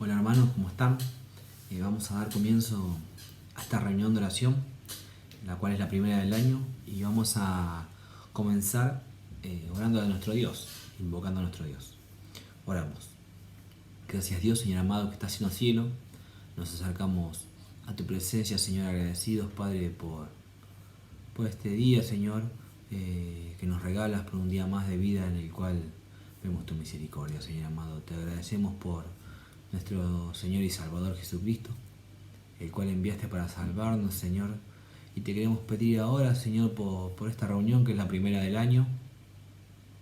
Hola hermanos, ¿cómo están? Vamos a dar comienzo a esta reunión de oración, la cual es la primera del año, y vamos a comenzar orando a nuestro Dios, invocando a nuestro Dios. Oramos. Gracias Dios, Señor amado, que estás en el cielo. Nos acercamos a tu presencia, Señor, agradecidos, Padre, por este día, Señor, que nos regalas por un día más de vida en el cual vemos tu misericordia, Señor amado. Te agradecemos por nuestro Señor y Salvador Jesucristo, el cual enviaste para salvarnos, Señor. Y te queremos pedir ahora, Señor, por esta reunión que es la primera del año,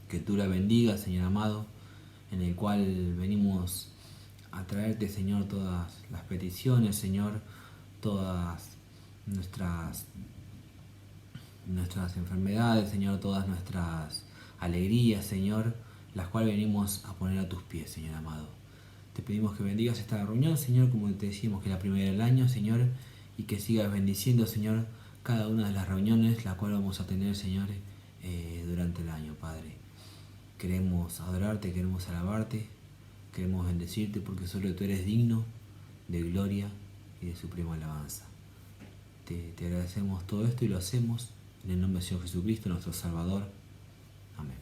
que tú la bendigas, Señor amado, en el cual venimos a traerte, Señor, todas las peticiones, Señor, todas nuestras enfermedades, Señor, todas nuestras alegrías, Señor, las cuales venimos a poner a tus pies, Señor amado. Te pedimos que bendigas esta reunión, Señor, como te decimos que es la primera del año, Señor, y que sigas bendiciendo, Señor, cada una de las reuniones, la cual vamos a tener, Señor, durante el año, Padre. Queremos adorarte, queremos alabarte, queremos bendecirte porque solo tú eres digno de gloria y de suprema alabanza. Te agradecemos todo esto y lo hacemos en el nombre del Señor Jesucristo, nuestro Salvador. Amén.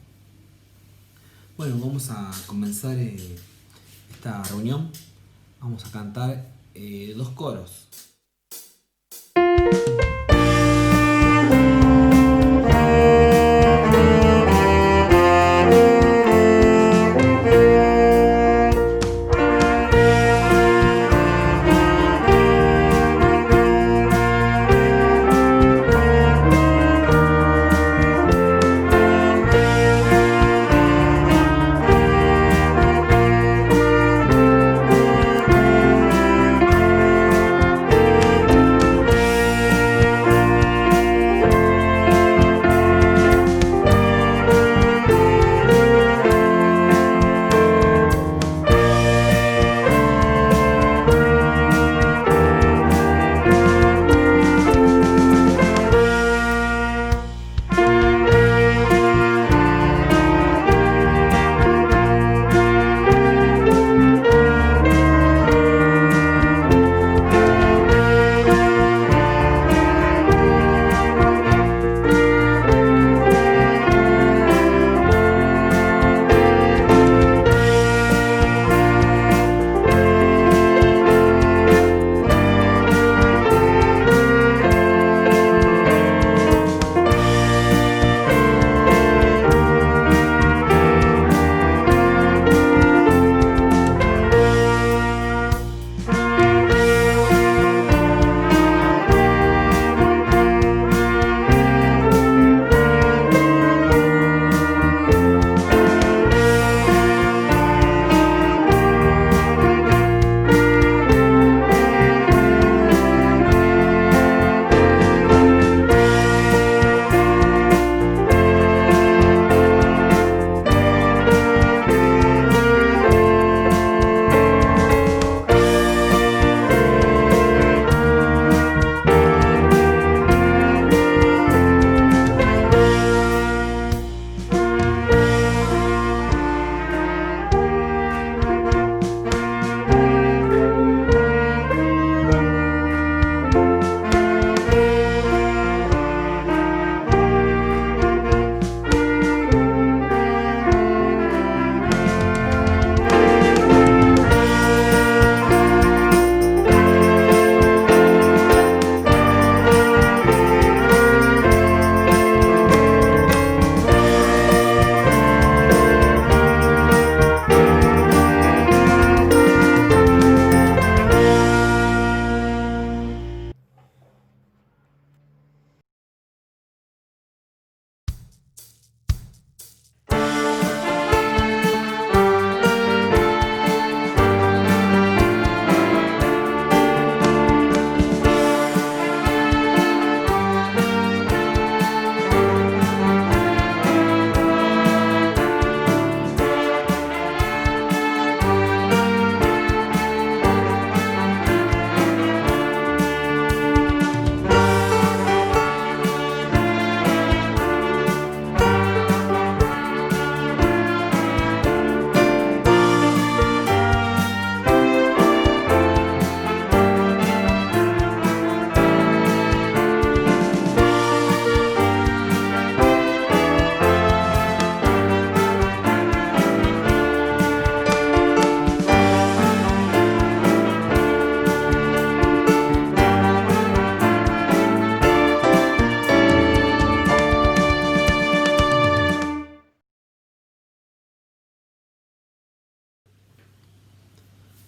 Bueno, vamos a comenzar esta reunión. Vamos a cantar dos coros.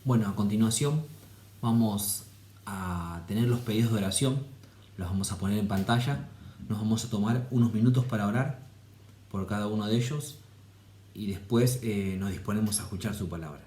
Bueno, a continuación vamos a tener los pedidos de oración, los vamos a poner en pantalla, nos vamos a tomar unos minutos para orar por cada uno de ellos y después nos disponemos a escuchar su palabra.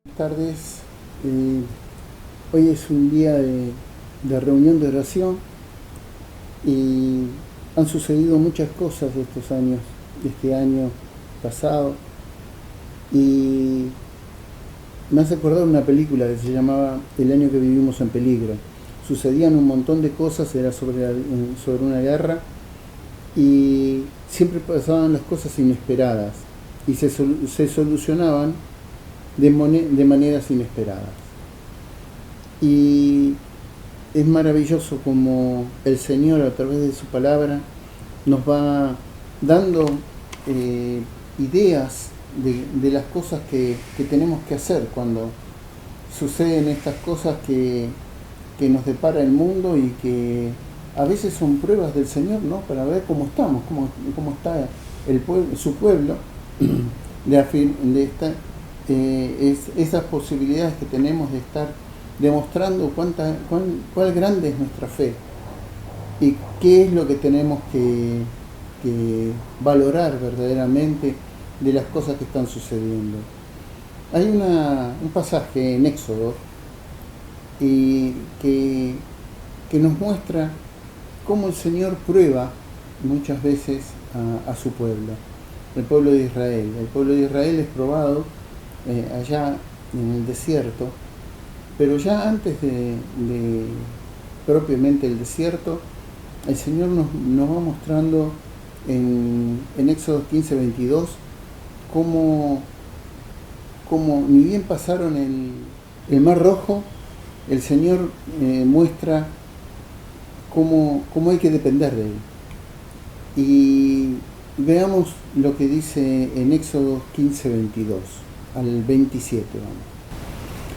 Buenas tardes. Hoy es un día de reunión de oración y han sucedido muchas cosas estos años, este año pasado, y me hace acordar una película que se llamaba El año que vivimos en peligro. Sucedían un montón de cosas, era sobre una guerra y siempre pasaban las cosas inesperadas y se solucionaban de maneras inesperadas. Y es maravilloso como el Señor, a través de su palabra, nos va dando ideas de las cosas que tenemos que hacer cuando suceden estas cosas que nos depara el mundo y que a veces son pruebas del Señor, ¿no? Para ver cómo estamos, cómo está su pueblo, esas posibilidades que tenemos de estar demostrando cuál grande es nuestra fe y qué es lo que tenemos que valorar verdaderamente de las cosas que están sucediendo. Hay un pasaje en Éxodo y que nos muestra cómo el Señor prueba muchas veces a su pueblo. el pueblo de Israel. El pueblo de Israel es probado allá en el desierto, pero ya antes de propiamente el desierto, el Señor nos va mostrando en Éxodo 15:22 cómo ni bien pasaron el Mar Rojo, el Señor muestra cómo hay que depender de Él. Y veamos lo que dice en Éxodo 15:22 al 27.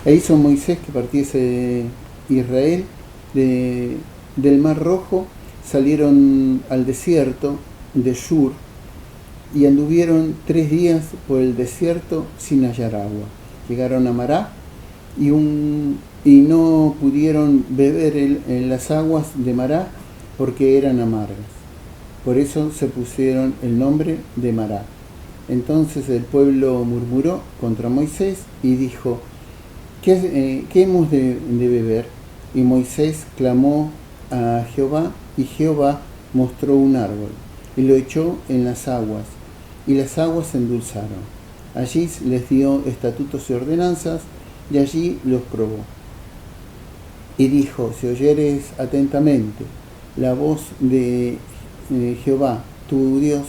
E hizo Moisés que partiese Israel del Mar Rojo, salieron al desierto de Shur y anduvieron 3 días por el desierto sin hallar agua. Llegaron a Mará y no pudieron beber en las aguas de Mará porque eran amargas. Por eso se pusieron el nombre de Mará. Entonces el pueblo murmuró contra Moisés y dijo: ¿Qué hemos de beber? Y Moisés clamó a Jehová, y Jehová mostró un árbol y lo echó en las aguas, y las aguas se endulzaron. Allí les dio estatutos y ordenanzas, y allí los probó. Y dijo: si oyeres atentamente la voz de Jehová tu Dios,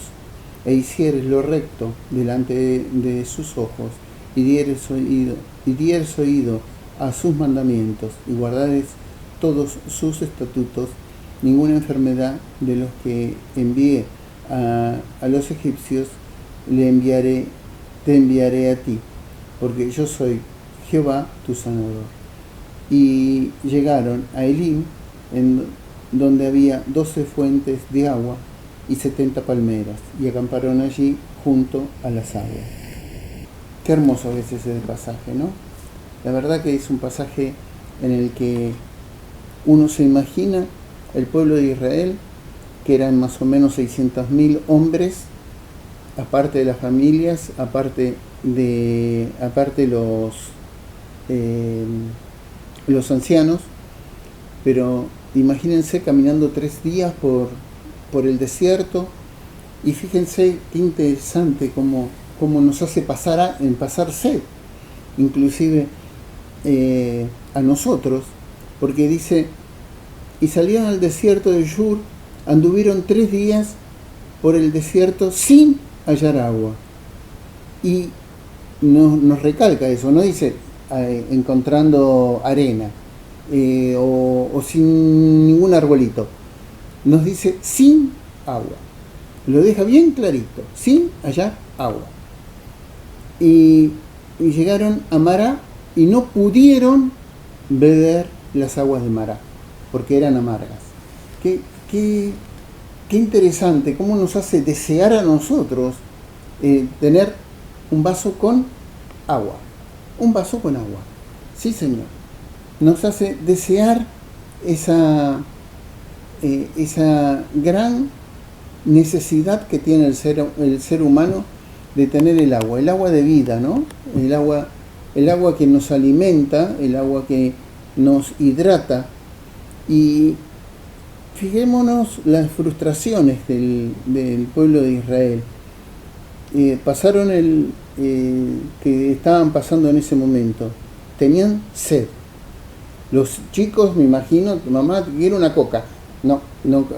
e hicieres lo recto delante de sus ojos, y dieres oído a sus mandamientos, y guardares todos sus estatutos, ninguna enfermedad de los que envié a los egipcios te enviaré a ti, porque yo soy Jehová tu sanador. Y llegaron a Elim, en donde había 12 fuentes de agua y 70 palmeras, y acamparon allí junto a las aguas. Qué hermoso es ese pasaje, ¿no? La verdad que es un pasaje en el que uno se imagina el pueblo de Israel, que eran más o menos 600.000 hombres, aparte de las familias, aparte los ancianos, pero imagínense caminando 3 días por el desierto, y fíjense qué interesante cómo nos hace pasar sed, inclusive a nosotros, porque dice: y salieron al desierto de Shur, anduvieron 3 días por el desierto sin hallar agua. Y nos recalca eso, no dice encontrando arena o sin ningún arbolito, nos dice sin agua, lo deja bien clarito, sin hallar agua. Y llegaron a Mará y no pudieron beber las aguas de Mará porque eran amargas. Qué interesante, cómo nos hace desear a nosotros tener un vaso con agua. Un vaso con agua. Sí, Señor. Nos hace desear esa gran necesidad que tiene el ser humano de tener el agua de vida, ¿no? El agua que nos alimenta, el agua que nos hidrata. Y fijémonos las frustraciones del pueblo de Israel. Pasaron que estaban pasando en ese momento. Tenían sed. Los chicos, me imagino, mamá, quiero una coca. No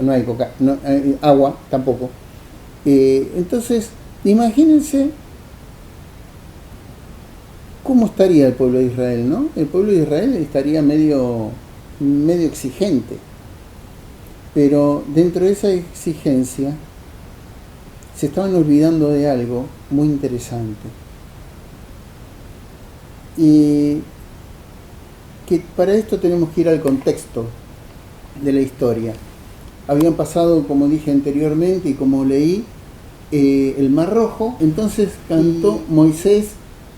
hay coca. No, agua tampoco. Entonces, imagínense cómo estaría el pueblo de Israel, ¿no? El pueblo de Israel estaría medio exigente. Pero dentro de esa exigencia se estaban olvidando de algo muy interesante. Y que para esto tenemos que ir al contexto de la historia. Habían pasado, como dije anteriormente y como leí, el Mar Rojo. Entonces cantó Moisés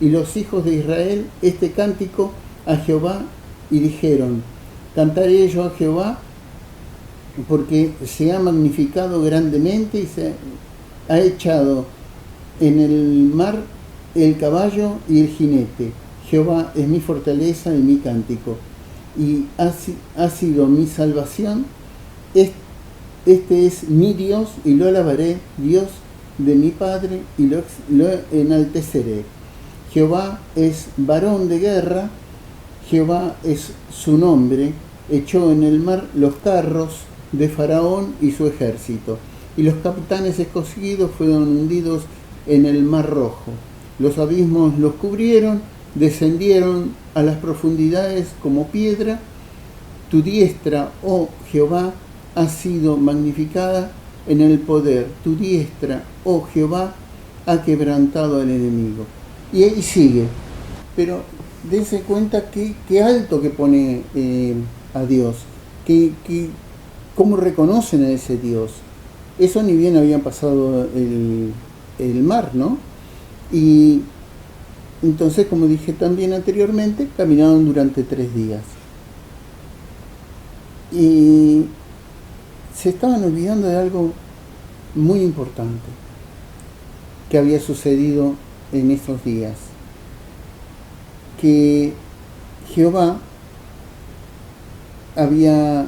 y los hijos de Israel este cántico a Jehová y dijeron: cantaré yo a Jehová porque se ha magnificado grandemente y se ha echado en el mar el caballo y el jinete. Jehová es mi fortaleza y mi cántico, y ha sido mi salvación. Este es mi Dios, y lo alabaré, Dios de mi padre y lo enalteceré. Jehová es varón de guerra, Jehová es su nombre, echó en el mar los carros de Faraón y su ejército, y los capitanes escogidos fueron hundidos en el mar rojo. Los abismos los cubrieron, descendieron a las profundidades como piedra. Tu diestra, oh Jehová, ha sido magnificada en el poder. Tu diestra, oh Jehová, ha quebrantado al enemigo. Y ahí sigue. Pero dense cuenta qué alto que pone a Dios. Cómo reconocen a ese Dios. Eso ni bien habían pasado el mar, ¿no? Y entonces, como dije también anteriormente, caminaron durante 3 días. Y se estaban olvidando de algo muy importante que había sucedido en estos días. Que Jehová había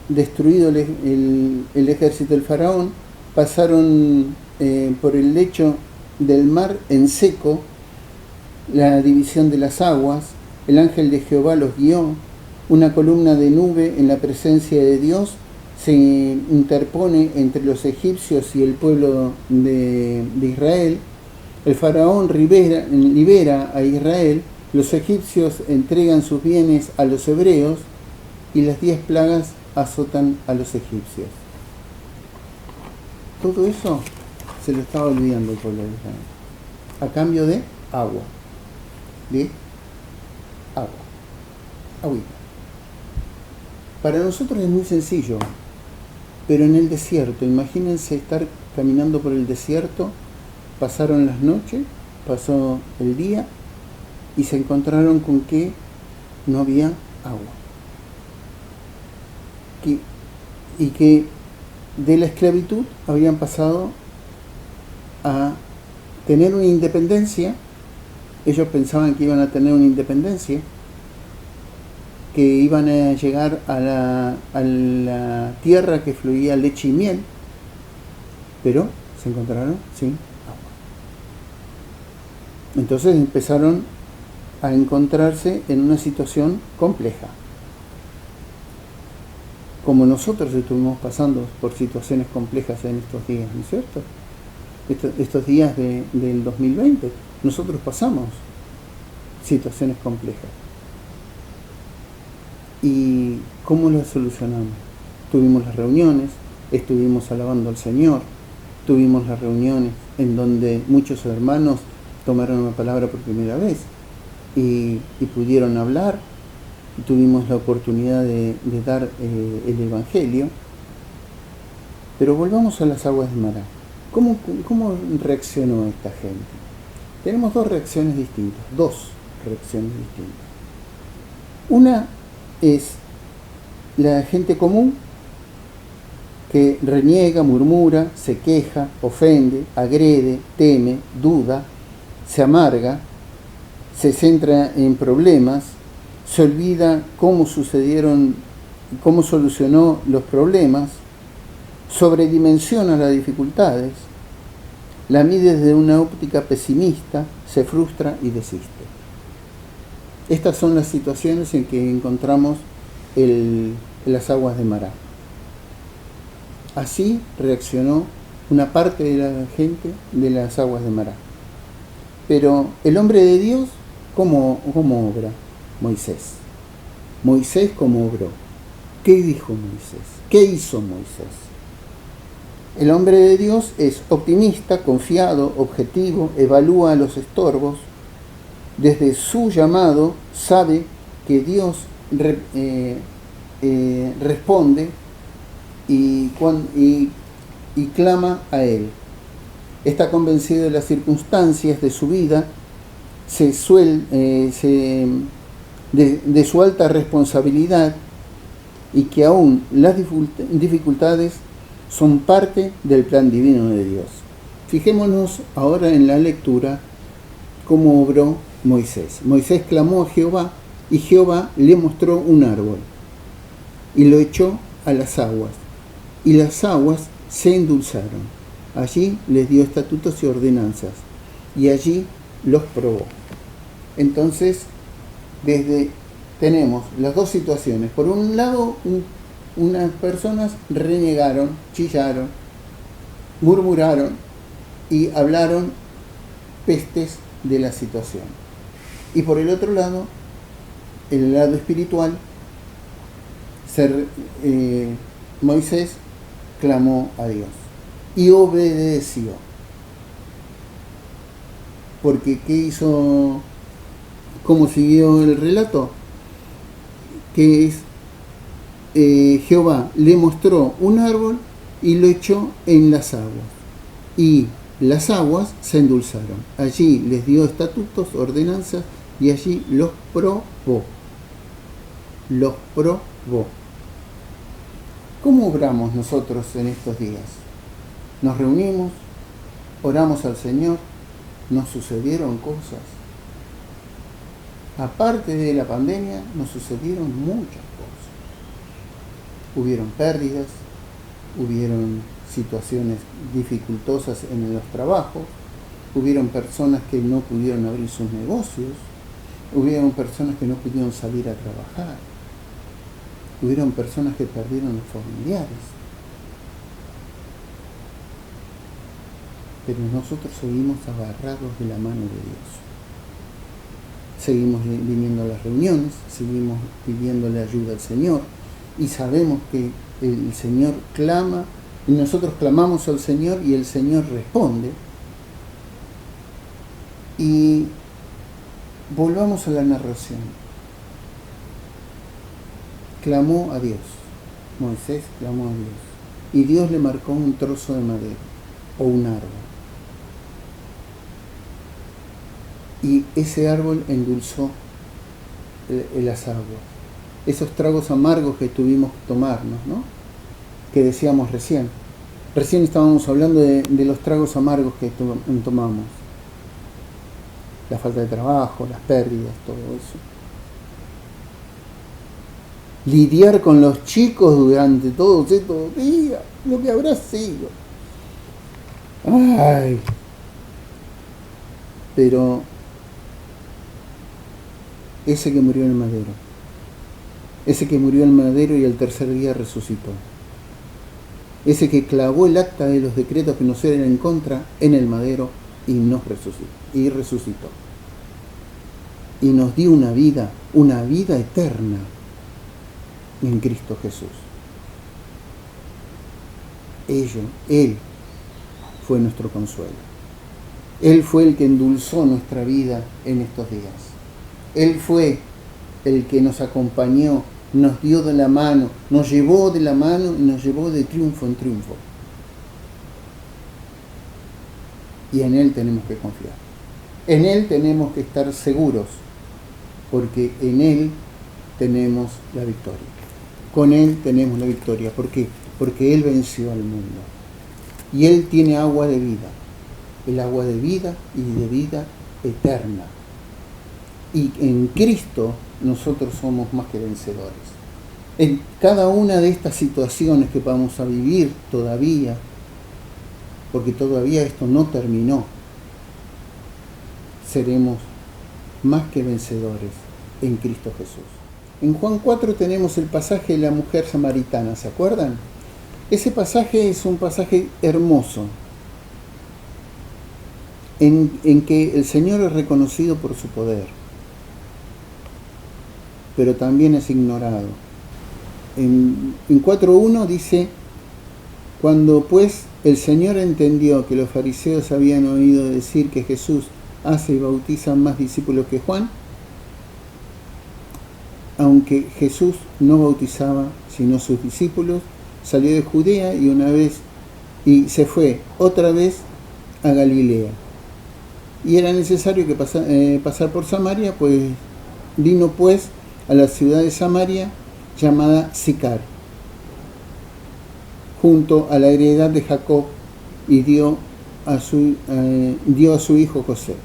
destruido el ejército del faraón, pasaron por el lecho del mar en seco, la división de las aguas, el ángel de Jehová los guió, una columna de nube en la presencia de Dios se interpone entre los egipcios y el pueblo de Israel. El faraón libera a Israel, los egipcios entregan sus bienes a los hebreos y las 10 plagas azotan a los egipcios. Todo eso se lo estaba olvidando el pueblo de Israel, a cambio de agua. Agüita. Para nosotros es muy sencillo, pero en el desierto, imagínense estar caminando por el desierto, pasaron las noches, pasó el día y se encontraron con que no había agua. Y que de la esclavitud habían pasado a tener una independencia. Ellos pensaban que iban a tener una independencia, que iban a llegar a la tierra que fluía leche y miel, pero se encontraron sin agua. Entonces empezaron a encontrarse en una situación compleja, como nosotros estuvimos pasando por situaciones complejas en estos días, ¿no es cierto? Estos días del 2020, nosotros pasamos situaciones complejas. ¿Y cómo las solucionamos? Tuvimos las reuniones, estuvimos alabando al Señor, tuvimos las reuniones en donde muchos hermanos tomaron la palabra por primera vez y pudieron hablar, y tuvimos la oportunidad de dar el Evangelio. Pero volvamos a las aguas de Mará. ¿Cómo reaccionó esta gente? Tenemos dos reacciones distintas. Una es la gente común que reniega, murmura, se queja, ofende, agrede, teme, duda, se amarga, se centra en problemas, se olvida cómo solucionó los problemas, sobredimensiona las dificultades, la mide desde una óptica pesimista, se frustra y desiste. Estas son las situaciones en que encontramos las aguas de Mará. Así reaccionó una parte de la gente de las aguas de Mará. Pero el hombre de Dios, ¿cómo obra? Moisés. Moisés, ¿cómo obró? ¿Qué dijo Moisés? ¿Qué hizo Moisés? El hombre de Dios es optimista, confiado, objetivo, evalúa los estorbos. Desde su llamado sabe que Dios responde y clama a Él. Está convencido de las circunstancias de su vida, de su alta responsabilidad, y que aún las dificultades son parte del plan divino de Dios. Fijémonos ahora en la lectura cómo obró Moisés. Moisés clamó a Jehová y Jehová le mostró un árbol y lo echó a las aguas y las aguas se endulzaron. Allí les dio estatutos y ordenanzas, y allí los probó. Entonces, tenemos las dos situaciones. Por un lado, unas personas renegaron, chillaron, murmuraron y hablaron pestes de la situación. Y por el otro lado, el lado espiritual, Moisés clamó a Dios y obedeció. Porque ¿qué hizo? ¿Cómo siguió el relato? Que es Jehová le mostró un árbol y lo echó en las aguas, y las aguas se endulzaron. Allí les dio estatutos, ordenanzas, y allí los probó. Los probó. ¿Cómo obramos nosotros en estos días? Nos reunimos, oramos al Señor, nos sucedieron cosas. Aparte de la pandemia, nos sucedieron muchas cosas. Hubieron pérdidas, hubieron situaciones dificultosas en los trabajos, hubieron personas que no pudieron abrir sus negocios, hubieron personas que no pudieron salir a trabajar, hubieron personas que perdieron a los familiares. Pero nosotros seguimos agarrados de la mano de Dios. Seguimos viniendo a las reuniones, seguimos pidiéndole ayuda al Señor, y sabemos que el Señor clama, y nosotros clamamos al Señor y el Señor responde. Y volvamos a la narración. Clamó a Dios. Moisés clamó a Dios. Y Dios le marcó un trozo de madera o un árbol. Y ese árbol endulzó las aguas. Esos tragos amargos que tuvimos que tomarnos, ¿no? Que decíamos recién. Recién estábamos hablando de los tragos amargos que tomamos. La falta de trabajo, las pérdidas, todo eso. Lidiar con los chicos durante todos estos días, lo que habrá sido. Ay. Pero ese que murió en el madero, ese que murió en el madero y al tercer día resucitó, ese que clavó el acta de los decretos que nos eran en contra en el madero y nos resucitó. Y nos dio una vida eterna en Cristo Jesús. Él fue nuestro consuelo. Él fue el que endulzó nuestra vida en estos días. Él fue el que nos acompañó, nos dio de la mano, nos llevó de la mano y nos llevó de triunfo en triunfo. Y en Él tenemos que confiar. En Él tenemos que estar seguros, porque en Él tenemos la victoria. Con Él tenemos la victoria. ¿Por qué? Porque Él venció al mundo. Y Él tiene agua de vida. El agua de vida y de vida eterna. Y en Cristo nosotros somos más que vencedores. En cada una de estas situaciones que vamos a vivir todavía, porque todavía esto no terminó, seremos más que vencedores en Cristo Jesús. En Juan 4 tenemos el pasaje de la mujer samaritana, ¿se acuerdan? Ese pasaje es un pasaje hermoso, en que el Señor es reconocido por su poder, pero también es ignorado. En 4.1 dice: cuando pues el Señor entendió que los fariseos habían oído decir que Jesús hace y bautiza más discípulos que Juan, aunque Jesús no bautizaba sino sus discípulos, salió de Judea y se fue otra vez a Galilea. Y era necesario que pasar por Samaria, pues vino pues a la ciudad de Samaria llamada Sicar, junto a la heredad de Jacob, y dio a su hijo José.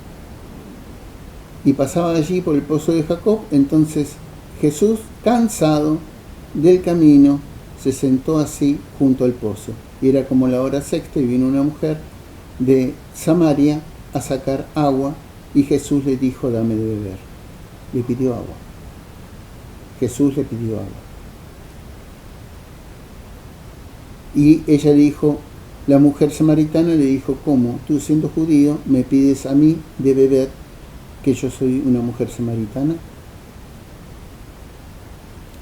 Y pasaba allí por el pozo de Jacob. Entonces Jesús, cansado del camino, se sentó así junto al pozo. Y era como la hora sexta, y vino una mujer de Samaria a sacar agua, y Jesús le dijo: dame de beber. Le pidió agua. Jesús le pidió agua. Y ella dijo, la mujer samaritana le dijo: ¿cómo? Tú, siendo judío, me pides a mí de beber, que yo soy una mujer samaritana.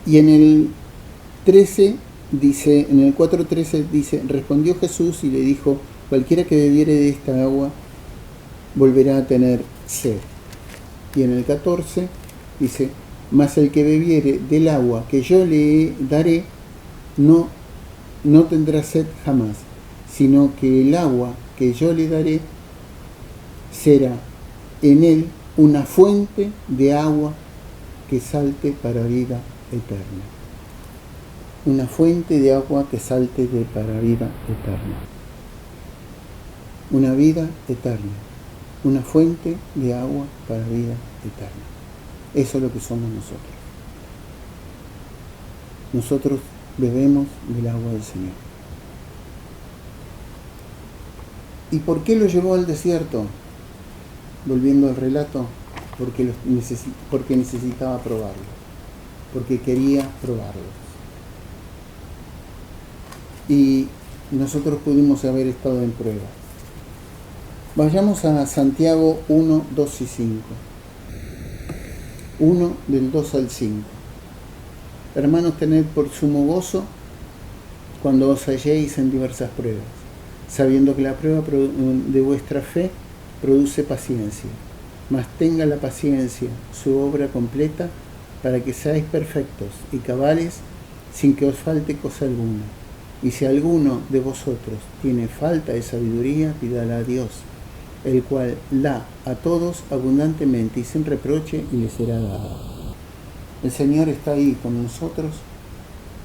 Y en el 13 dice, en el 4:13 dice: respondió Jesús y le dijo: cualquiera que bebiere de esta agua volverá a tener sed. Y en el 14 dice: mas el que bebiere del agua que yo le daré no tendrá sed jamás, sino que el agua que yo le daré será en él una fuente de agua que salte para vida eterna. Una fuente de agua que salte para vida eterna. Una vida eterna. Una fuente de agua para vida eterna. Eso es lo que somos nosotros. Nosotros bebemos del agua del Señor. ¿Y por qué lo llevó al desierto? Volviendo al relato, porque necesitaba probarlo. Porque quería probarlo. Y nosotros pudimos haber estado en prueba. Vayamos a Santiago 1, 2 y 5. 1 del 2 al 5. Hermanos, tened por sumo gozo cuando os halléis en diversas pruebas, sabiendo que la prueba de vuestra fe produce paciencia. Mas tenga la paciencia su obra completa, para que seáis perfectos y cabales, sin que os falte cosa alguna. Y si alguno de vosotros tiene falta de sabiduría, pídala a Dios, el cual da a todos abundantemente y sin reproche, y le será dada. El Señor está ahí con nosotros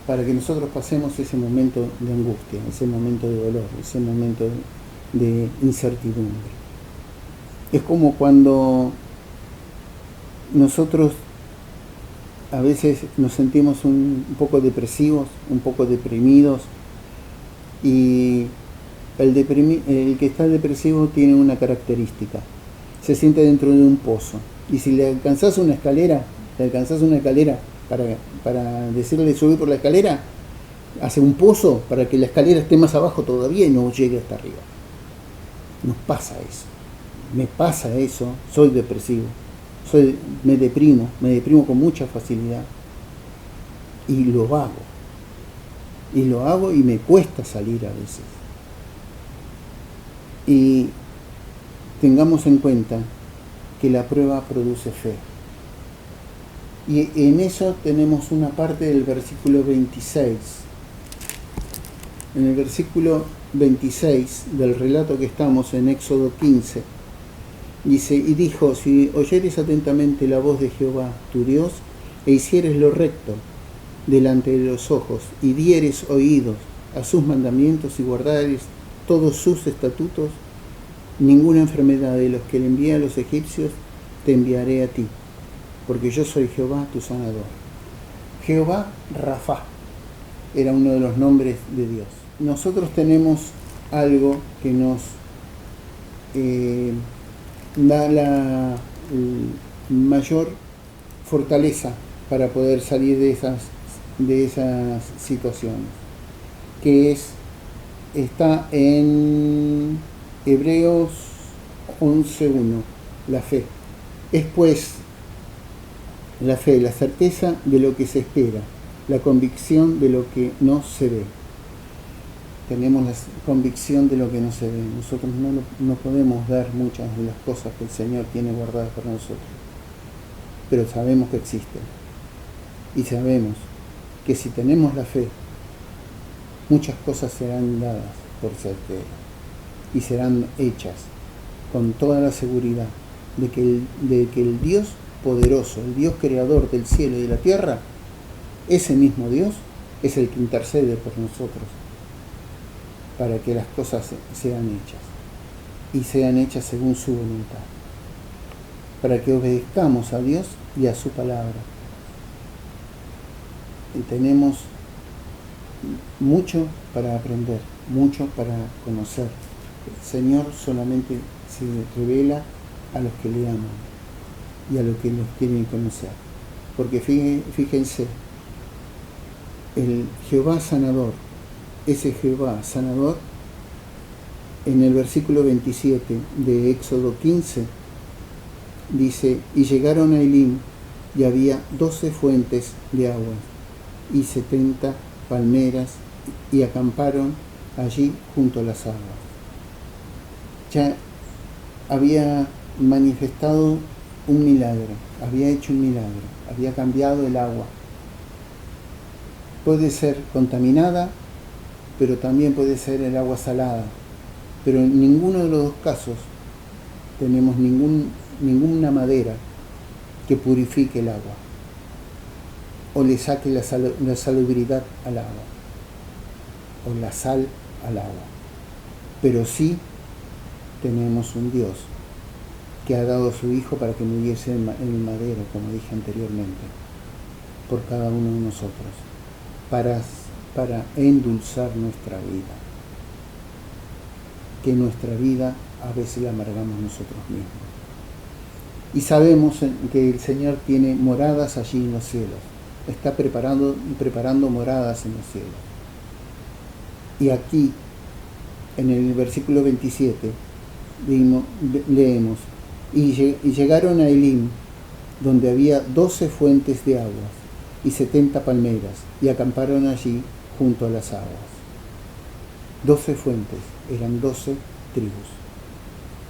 para que nosotros pasemos ese momento de angustia, ese momento de dolor, ese momento de incertidumbre. Es como cuando nosotros a veces nos sentimos un poco depresivos, un poco deprimidos, y el que está depresivo tiene una característica: se siente dentro de un pozo, y si le alcanzás una escalera para decirle subir por la escalera, hace un pozo para que la escalera esté más abajo todavía y no llegue hasta arriba. Nos pasa eso, me pasa eso, soy depresivo, me deprimo con mucha facilidad, y lo hago y me cuesta salir a veces. Y tengamos en cuenta que la prueba produce fe. Y en eso tenemos una parte del versículo 26. En el versículo 26 del relato que estamos en Éxodo 15, dice: y dijo: si oyeres atentamente la voz de Jehová tu Dios, e hicieres lo recto delante de los ojos, y dieres oídos a sus mandamientos, y guardares todos sus estatutos, ninguna enfermedad de los que le envié a los egipcios te enviaré a ti, porque yo soy Jehová tu sanador. Jehová Rafa era uno de los nombres de Dios. Nosotros tenemos algo que nos da la mayor fortaleza para poder salir de esas situaciones, que está en Hebreos 11:1, la fe. Es pues la fe, la certeza de lo que se espera, la convicción de lo que no se ve. Tenemos la convicción de lo que no se ve. Nosotros no podemos ver muchas de las cosas que el Señor tiene guardadas para nosotros, pero sabemos que existen. Y sabemos que si tenemos la fe, muchas cosas serán dadas por certeza y serán hechas con toda la seguridad de que el Dios poderoso, el Dios creador del cielo y de la tierra, ese mismo Dios es el que intercede por nosotros para que las cosas sean hechas, y sean hechas según su voluntad, para que obedezcamos a Dios y a su palabra. Y tenemos mucho para aprender mucho para conocer. El Señor solamente se revela a los que le aman y a los que los quieren conocer. Porque fíjense, el Jehová sanador, ese Jehová sanador, en el versículo 27 de Éxodo 15, dice, y llegaron a Elim, y había 12 fuentes de agua, y 70 palmeras, y acamparon allí junto a las aguas. Ya había manifestado un milagro, había hecho un milagro, había cambiado el agua. Puede ser contaminada, pero también puede ser el agua salada. Pero en ninguno de los dos casos tenemos ninguna madera que purifique el agua o le saque la salubridad al agua o la sal al agua. Pero sí tenemos un Dios que ha dado a su Hijo para que muriese en el madero, como dije anteriormente, por cada uno de nosotros, para endulzar nuestra vida. Que nuestra vida a veces la amargamos nosotros mismos. Y sabemos que el Señor tiene moradas allí en los cielos. Está preparando moradas en los cielos. Y aquí, en el versículo 27, leemos, y llegaron a Elim, donde había 12 fuentes de aguas y 70 palmeras, y acamparon allí junto a las aguas. 12 fuentes, eran 12 tribus.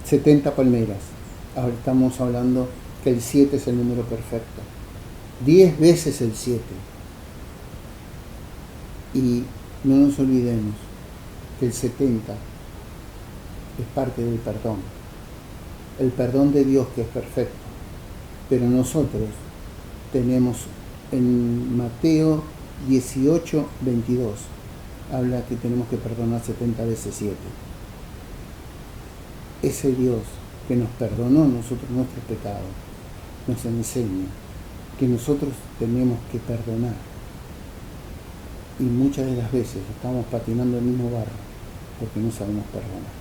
70 palmeras. Ahora estamos hablando que el 7 es el número perfecto. 10 veces el 7. Y no nos olvidemos que el 70 es parte del perdón. El perdón de Dios, que es perfecto. Pero nosotros tenemos en Mateo 18, 22, habla que tenemos que perdonar 70 veces 7. Ese Dios que nos perdonó nosotros nuestros pecados nos enseña que nosotros tenemos que perdonar. Y muchas de las veces estamos patinando el mismo barro porque no sabemos perdonar.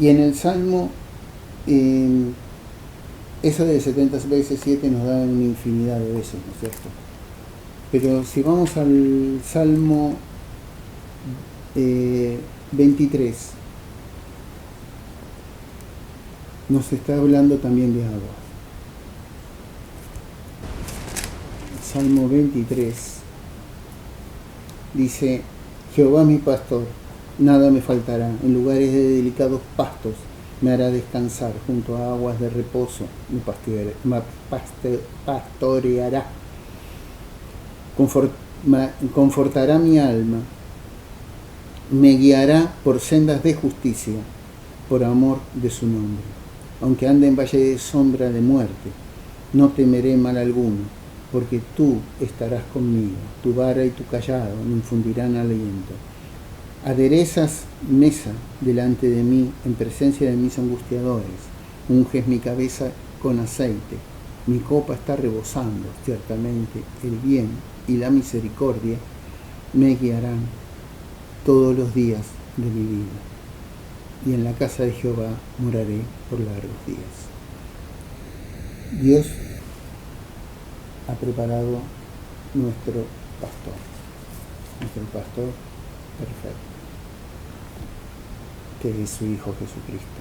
Y en el Salmo, eso de 70 veces 7 nos da una infinidad de veces, ¿no es cierto? Pero si vamos al Salmo 23, nos está hablando también de agua. Salmo 23 dice, Jehová mi pastor, nada me faltará, en lugares de delicados pastos me hará descansar, junto a aguas de reposo me pastoreará. Confortará mi alma, me guiará por sendas de justicia, por amor de su nombre. Aunque ande en valle de sombra de muerte, no temeré mal alguno, porque tú estarás conmigo, tu vara y tu cayado me infundirán aliento. Aderezas mesa delante de mí en presencia de mis angustiadores, unges mi cabeza con aceite, mi copa está rebosando, ciertamente el bien y la misericordia me guiarán todos los días de mi vida, y en la casa de Jehová moraré por largos días. Dios ha preparado nuestro pastor perfecto, que es su Hijo Jesucristo.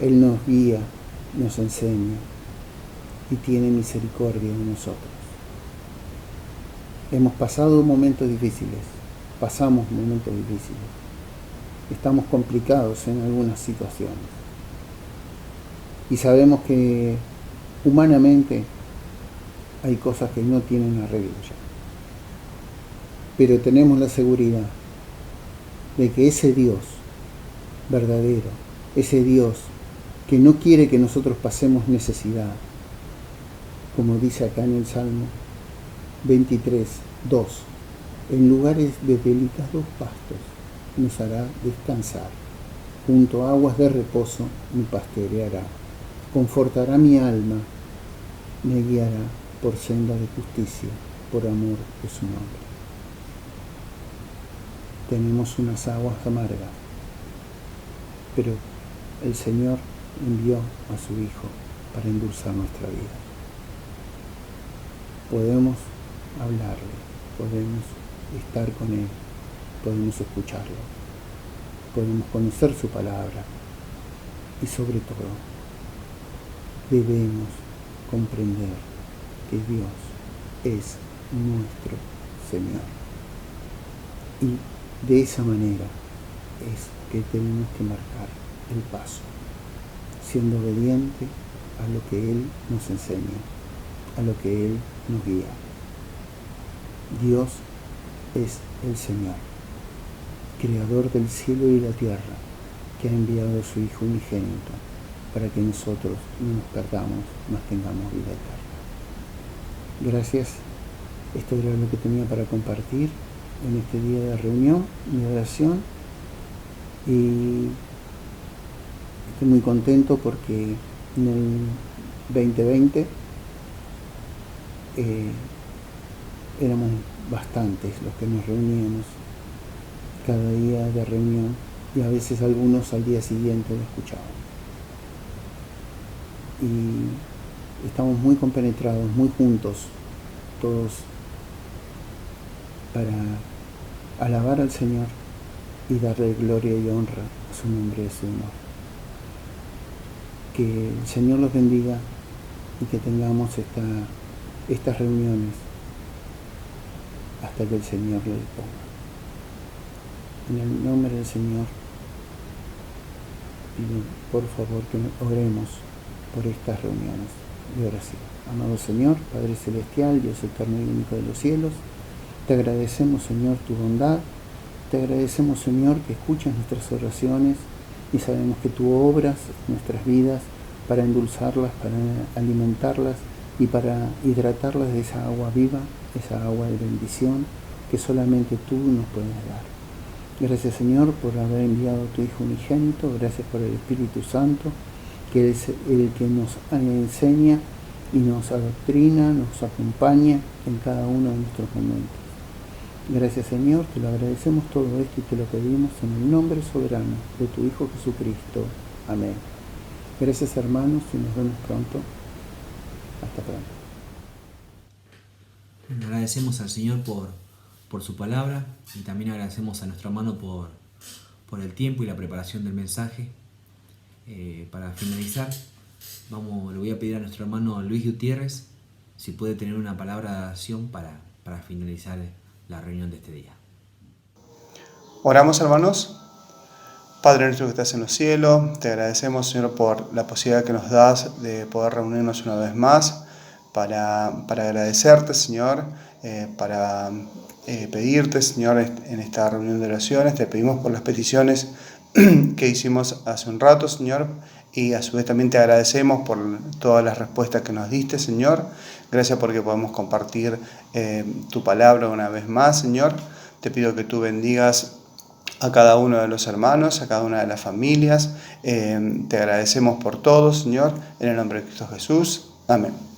Él nos guía, nos enseña y tiene misericordia de nosotros. Hemos pasado momentos difíciles, pasamos momentos difíciles, estamos complicados en algunas situaciones y sabemos que humanamente hay cosas que no tienen arreglo ya, pero tenemos la seguridad de que ese Dios verdadero, ese Dios que no quiere que nosotros pasemos necesidad, como dice acá en el Salmo 23, 2, en lugares de delicados pastos nos hará descansar, junto a aguas de reposo me pastoreará, confortará mi alma, me guiará por senda de justicia, por amor de su nombre. tenemos unas aguas amargas, pero el Señor envió a su Hijo para endulzar nuestra vida. Podemos hablarle, podemos estar con Él, podemos escucharlo, podemos conocer su palabra y sobre todo debemos comprender que Dios es nuestro Señor. Y de esa manera es que tenemos que marcar el paso, siendo obediente a lo que Él nos enseña, a lo que Él nos guía. Dios es el Señor, creador del cielo y la tierra, que ha enviado a su Hijo unigénito para que nosotros no nos perdamos, mas tengamos vida eterna. Gracias. Esto era lo que tenía para compartir en este día de reunión y de oración. Y estoy muy contento porque en el 2020 éramos bastantes los que nos reuníamos cada día de reunión, y a veces algunos al día siguiente lo escuchaban. Y estamos muy compenetrados, muy juntos, todos, para alabar al Señor y darle gloria y honra a su nombre y a su honor. Que el Señor los bendiga y que tengamos estas reuniones hasta que el Señor lo disponga. En el nombre del Señor, pido por favor que oremos por estas reuniones de oración. Amado Señor, Padre Celestial, Dios eterno y único de los cielos, te agradecemos, Señor, tu bondad. Te agradecemos, Señor, que escuchas nuestras oraciones y sabemos que tú obras en nuestras vidas para endulzarlas, para alimentarlas y para hidratarlas de esa agua viva, esa agua de bendición que solamente tú nos puedes dar. Gracias, Señor, por haber enviado a tu Hijo unigénito. Gracias por el Espíritu Santo, que es el que nos enseña y nos adoctrina, nos acompaña en cada uno de nuestros momentos. Gracias, Señor, te lo agradecemos todo esto y te lo pedimos en el nombre soberano de tu Hijo Jesucristo. Amén. Gracias, hermanos, y nos vemos pronto. Hasta pronto. Agradecemos al Señor por su palabra, y también agradecemos a nuestro hermano por el tiempo y la preparación del mensaje. Para finalizar, le voy a pedir a nuestro hermano Luis Gutiérrez si puede tener una palabra de oración para finalizar la reunión de este día. Oramos, hermanos. Padre nuestro que estás en los cielos, te agradecemos, Señor, por la posibilidad que nos das de poder reunirnos una vez más para agradecerte, Señor, para pedirte, Señor, en esta reunión de oraciones. Te pedimos por las peticiones que hicimos hace un rato, Señor, y a su vez también te agradecemos por todas las respuestas que nos diste, Señor. Gracias porque podemos compartir tu palabra una vez más, Señor. Te pido que tú bendigas a cada uno de los hermanos, a cada una de las familias. Te agradecemos por todo, Señor, en el nombre de Cristo Jesús. Amén.